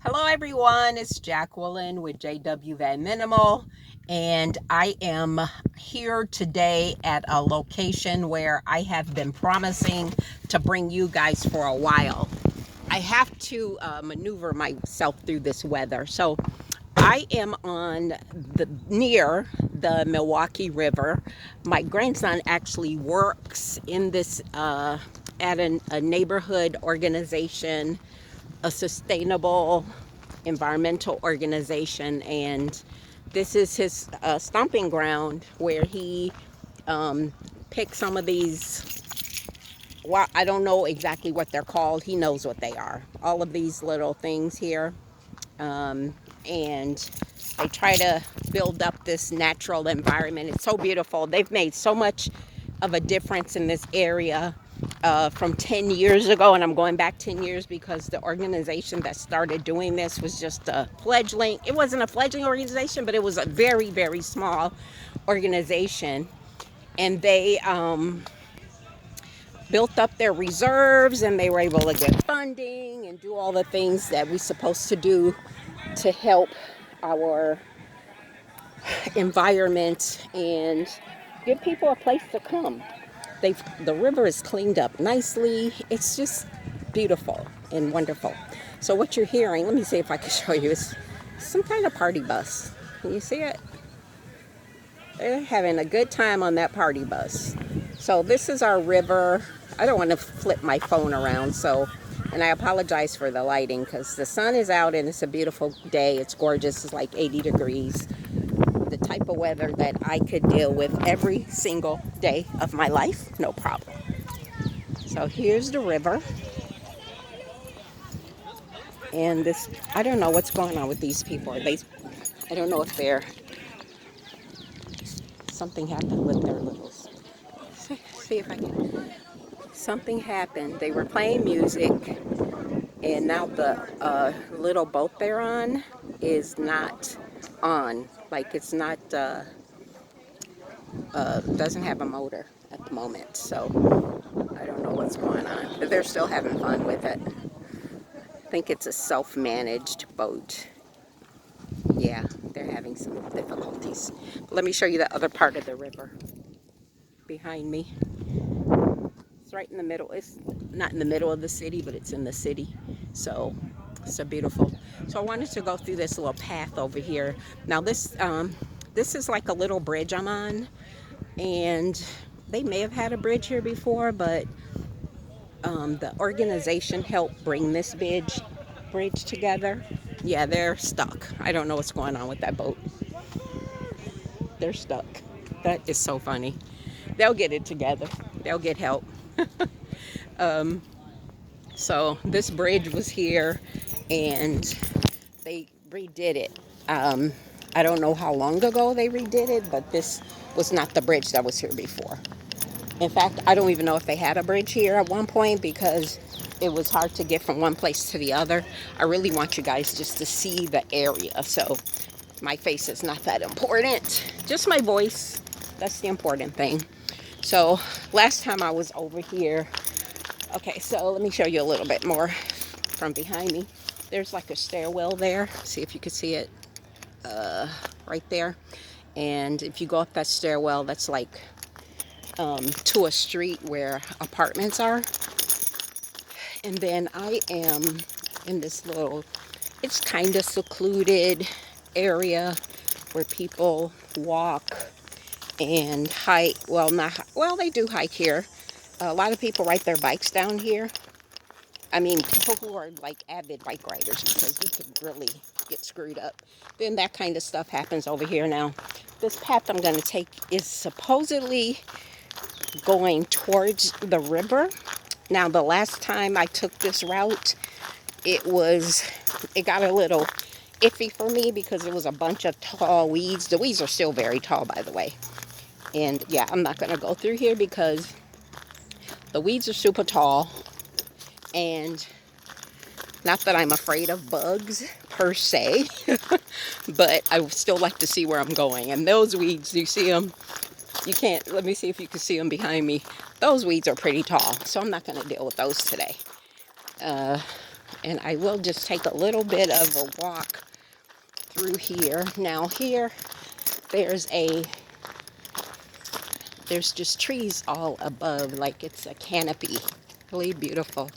Hello everyone, it's Jacqueline with JW Van Minimal, and I am here today at a location where I have been promising to bring you guys for a while. I have to maneuver myself through this weather. So I am near the Milwaukee River. My grandson actually works in this at a neighborhood organization, a sustainable environmental organization, and this is his stomping ground where he picks some of these. Well, I don't know exactly what they're called. He knows what they are. All of these little things here, and they try to build up this natural environment. It's so beautiful. They've made so much of a difference in this area from 10 years ago, and I'm going back 10 years because the organization that started doing this was just a fledgling. It wasn't a fledgling organization, but it was a very, very small organization, and they built up their reserves, and they were able to get funding and do all the things that we're supposed to do to help our environment and give people a place to come. The river is cleaned up nicely. It's just beautiful and wonderful. So what you're hearing, let me see if I can show you, is some kind of party bus. Can you see it? They're having a good time on that party bus. So this is our river. I don't want to flip my phone around, and I apologize for the lighting because the sun is out and it's a beautiful day. It's gorgeous. It's like 80 degrees. The type of weather that I could deal with every single day of my life, no problem. So here's the river. And this, I don't know what's going on with these people. I don't know if something happened with their little, see if I can, something happened. They were playing music, and now the little boat they're on is not on. Like it's not, doesn't have a motor at the moment. So I don't know what's going on, but they're still having fun with it. I think it's a self-managed boat. Yeah, they're having some difficulties. But let me show you the other part of the river behind me. It's right in the middle. It's not in the middle of the city, but it's in the city. So it's a beautiful. So I wanted to go through this little path over here. Now this is like a little bridge I'm on, and they may have had a bridge here before, but the organization helped bring this bridge together. Yeah, they're stuck. I don't know what's going on with that boat. They're stuck. That is so funny. They'll get it together. They'll get help. So this bridge was here, and they redid it. I don't know how long ago they redid it, but this was not the bridge that was here before. In fact, I don't even know if they had a bridge here at one point because it was hard to get from one place to the other. I really want you guys just to see the area. So my face is not that important. Just my voice. That's the important thing. So last time I was over here. Okay, so let me show you a little bit more from behind me. There's like a stairwell there. See if you can see it right there. And if you go up that stairwell, that's like to a street where apartments are. And then I am in this little, it's kind of secluded area where people walk and hike. Well, they do hike here. A lot of people ride their bikes down here. I mean, people who are like avid bike riders, because you could really get screwed up. Then that kind of stuff happens over here. Now, this path I'm going to take is supposedly going towards the river. Now, the last time I took this route, it got a little iffy for me because it was a bunch of tall weeds. The weeds are still very tall, by the way. And yeah, I'm not going to go through here because the weeds are super tall. And not that I'm afraid of bugs per se, but I still like to see where I'm going. And those weeds, you see them? You can't, let me see if you can see them behind me. Those weeds are pretty tall, so I'm not going to deal with those today. And I will just take a little bit of a walk through here. Now here, there's just trees all above, like it's a canopy. Really beautiful.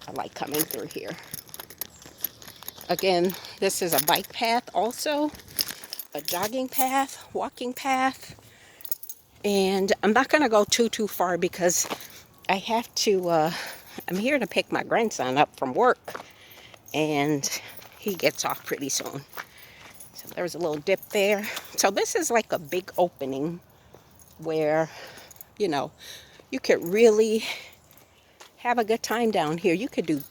I like coming through here. Again, this is a bike path also, a jogging path, walking path. And I'm not going to go too far because I have to, I'm here to pick my grandson up from work. And he gets off pretty soon. So there's a little dip there. So this is like a big opening where, you know, you could really have a good time down here. You could do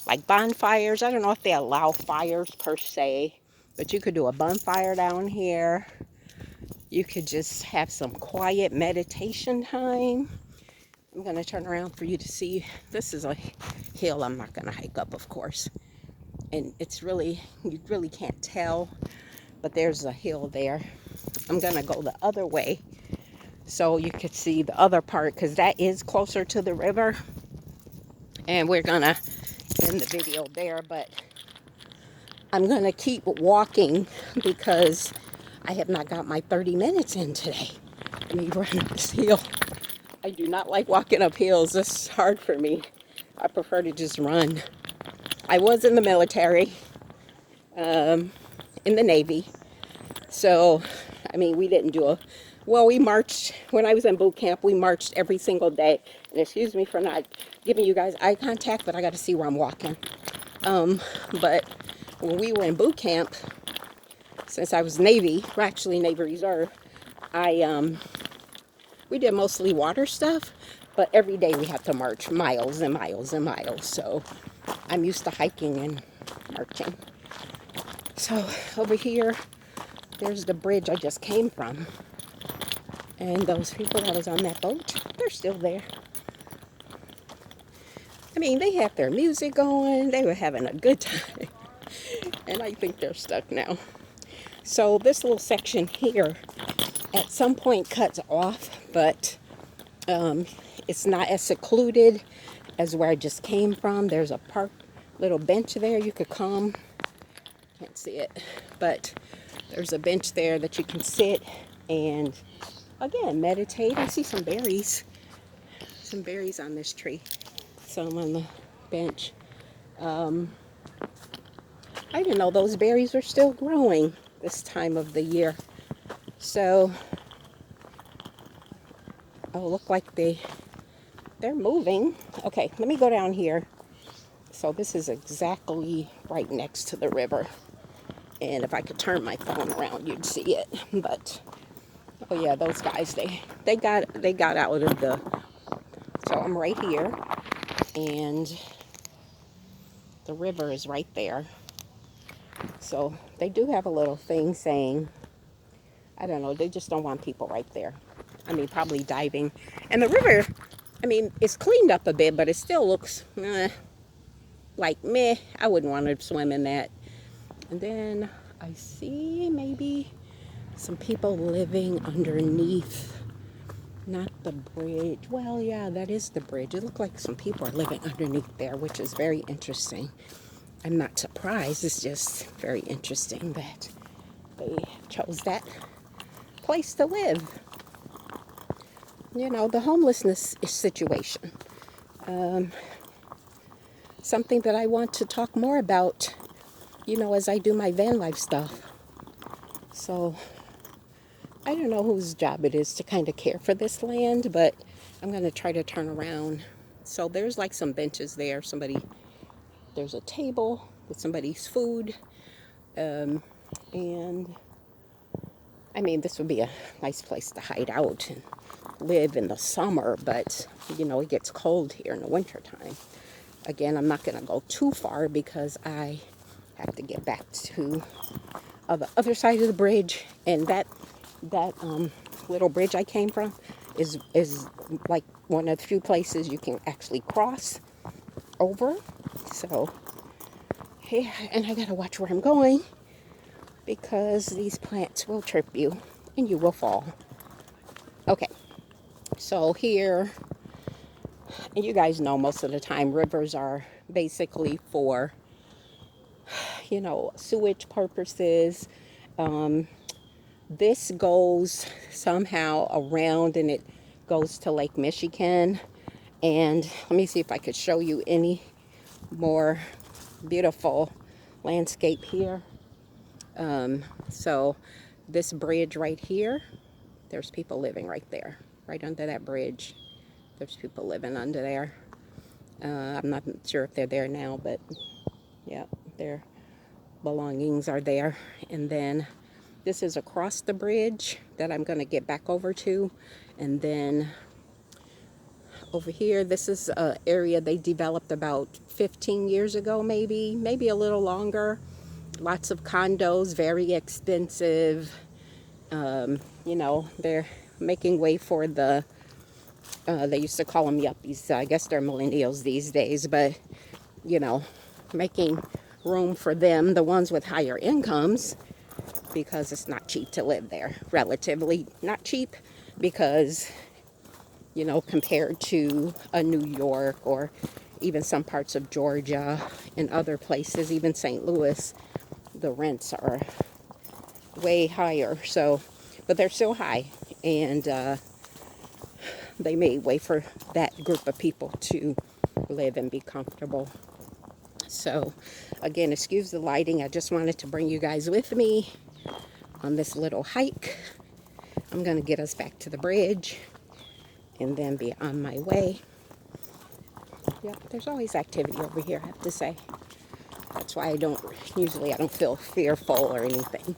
like bonfires. I don't know if they allow fires per se, but you could do a bonfire down here. You could just have some quiet meditation time. I'm going to turn around for you to see. This is a hill I'm not going to hike up, of course. And it's really, you really can't tell, but there's a hill there. I'm going to go the other way so you could see the other part, because that is closer to the river. And we're going to end the video there, but I'm going to keep walking because I have not got my 30 minutes in today. Let me run up this hill. I do not like walking up hills. This is hard for me. I prefer to just run. I was in the military, in the Navy. So, I mean, we didn't do we marched. When I was in boot camp, we marched every single day. And excuse me for not giving you guys eye contact, but I got to see where I'm walking. But when we were in boot camp, since I was Navy, or actually Navy Reserve, we did mostly water stuff, but every day we had to march miles and miles and miles. So I'm used to hiking and marching. So over here, there's the bridge I just came from. And those people that was on that boat, they're still there. I mean, they had their music going. They were having a good time. And I think they're stuck now. So this little section here at some point cuts off, but it's not as secluded as where I just came from. There's a park, little bench there you could come. Can't see it, but there's a bench there that you can sit and again meditate. I see some berries on this tree, some on the bench. I didn't know those berries are still growing this time of the year. So look like they're moving. Okay, let me go down here. So this is exactly right next to the river. And if I could turn my phone around, you'd see it. But oh yeah, those guys, they got out of the. So I'm right here, and the river is right there. So they do have a little thing saying, I don't know, they just don't want people right there. I mean, probably diving. And the river, I mean, it's cleaned up a bit, but it still looks like meh. I wouldn't want to swim in that. And then I see maybe some people living underneath, not the bridge. Well, yeah, that is the bridge. It looked like some people are living underneath there, which is very interesting. I'm not surprised. It's just very interesting that they chose that place to live. You know, the homelessness situation. Something that I want to talk more about, you know, as I do my van life stuff. So I don't know whose job it is to kind of care for this land, but I'm going to try to turn around. So there's like some benches there. There's a table with somebody's food. And I mean, this would be a nice place to hide out and live in the summer, but you know, it gets cold here in the wintertime. Again, I'm not going to go too far because I have to get back to the other side of the bridge, and that little bridge I came from is like one of the few places you can actually cross over. So yeah, and I gotta watch where I'm going because these plants will trip you and you will fall. Okay, so here, and you guys know most of the time rivers are basically for you know, sewage purposes. This goes somehow around and it goes to Lake Michigan. And let me see if I could show you any more beautiful landscape here. So this bridge right here, there's people living right there, right under that bridge. There's people living under there. I'm not sure if they're there now, but yeah, their belongings are there. And then this is across the bridge that I'm going to get back over to. And then over here, this is an area they developed about 15 years ago, maybe a little longer. Lots of condos, very expensive. You know, they're making way for the, they used to call them yuppies. I guess they're millennials these days, but, you know, making room for them, the ones with higher incomes, because it's not cheap to live there. Relatively not cheap because, you know, compared to a New York or even some parts of Georgia and other places, even St. Louis, the rents are way higher. So, but they're still high, and they made way for that group of people to live and be comfortable. So, again, excuse the lighting. I just wanted to bring you guys with me on this little hike. I'm going to get us back to the bridge and then be on my way. Yep, there's always activity over here, I have to say. That's why I don't feel fearful or anything.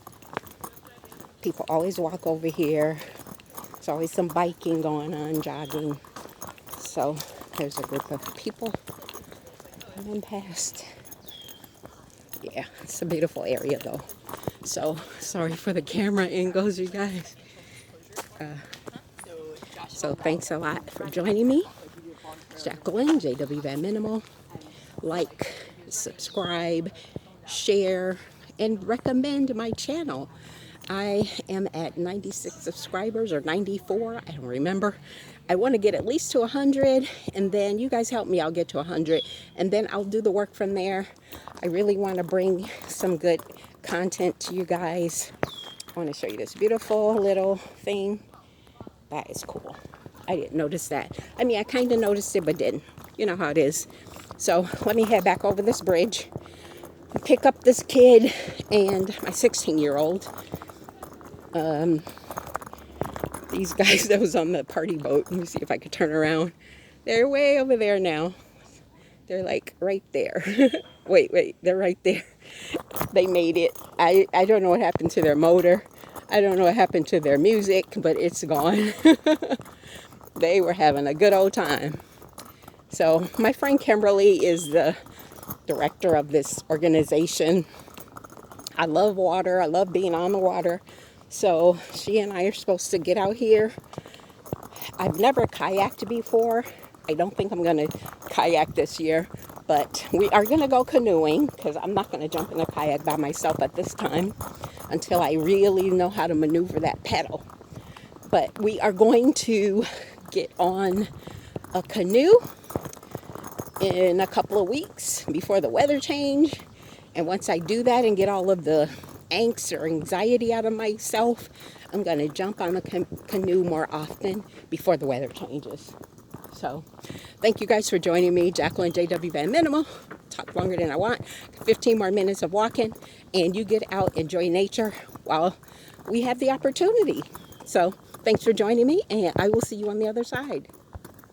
People always walk over here. There's always some biking going on, jogging. So there's a group of people coming past. Yeah, it's a beautiful area though. So sorry for the camera angles, you guys. So thanks a lot for joining me. It's Jacqueline, JW Van Minimal. Like, subscribe, share, and recommend my channel. I am at 96 subscribers or 94, I don't remember. I want to get at least to 100, and then you guys help me, I'll get to 100, and then I'll do the work from there. I really want to bring some good content to you guys. I want to show you this beautiful little thing. That is cool. I didn't notice that. I mean, I kind of noticed it, but didn't. You know how it is. So let me head back over this bridge, pick up this kid and my 16-year-old. These guys that was on the party boat. Let me see if I could turn around. They're way over there now. They're like right there. Wait, they're right there. They made it. I don't know what happened to their motor. I don't know what happened to their music, but it's gone. They were having a good old time. So my friend Kimberly is the director of this organization. I love water. I love being on the water. So she and I are supposed to get out here. I've never kayaked before. I don't think I'm going to kayak this year, but we are going to go canoeing because I'm not going to jump in a kayak by myself at this time until I really know how to maneuver that pedal. But we are going to get on a canoe in a couple of weeks before the weather change. And once I do that and get all of the angst or anxiety out of myself, I'm going to jump on a canoe more often before the weather changes. So thank you guys for joining me. Jacqueline JW Van Minimal. Talk longer than I want. 15 more minutes of walking, and you get out, enjoy nature while we have the opportunity. So thanks for joining me, and I will see you on the other side.